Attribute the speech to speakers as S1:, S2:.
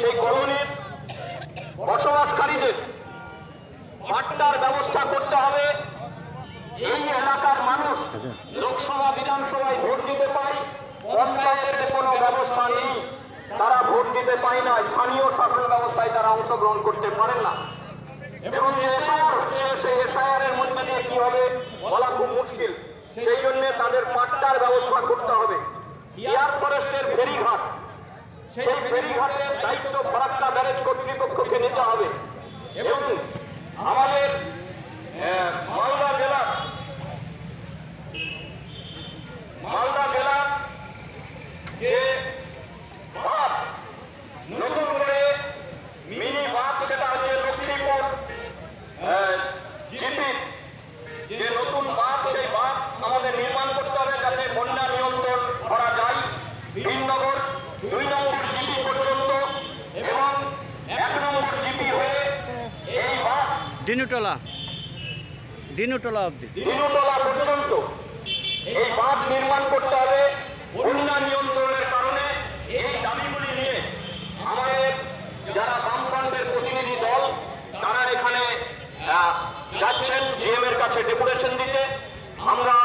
S1: সেই কলোনির বসবাসকারীদের পাট্টার ব্যবস্থা করতে হবে। এই এলাকার মানুষ লোকসভা বিধানসভায় ভোট দিতে পায়, পঞ্চায়েতের কোনো ব্যবস্থা নেই, তারা ভোট দিতে পায় না, স্থানীয় শাসন ব্যবস্থায় তারা অংশগ্রহণ করতে পারেন না। এবং যে এসআইআর হচ্ছে সেই এসআইআর এর মধ্যে দিয়ে কি হবে বলা খুব মুশকিল। সেই জন্য তাদের পাট্টার ব্যবস্থা করতে হবে। এয়ার ফরেস্টের ফেরিঘাট, সেই ফেরিঘাটের দায়িত্ব ফারাক্কা ব্যারেজ কর্তৃপক্ষকে নিতে হবে। এবং আমাদের মালদা জেলার যে বাঁধ, নতুন করে মিনি বাঁধ, সেটা হচ্ছে লক্ষ্মীপুর জিপির যে নতুন বাঁধ, সেই বাঁধ আমাদের নির্মাণ করতে হবে যাতে বন্যা নিয়ন্ত্রণ করা যায়। ভিননগর 2 নম্বর জিপি পর্যন্ত এবং 1 নম্বর জিপি হয়ে এই বাঁধ
S2: দিনুটলা অবধি
S1: পর্যন্ত এই বাঁধ নির্মাণ করতে হবে বন্যা নিয়ন্ত্রণের কারণে। এই দাবিগুলি নিয়ে আমাদের যারা বামফ্রন্টের প্রতিনিধি দল তারা এখানে যাচ্ছেন ডিএম এর কাছে ডেপুটেশন দিতে। আমরা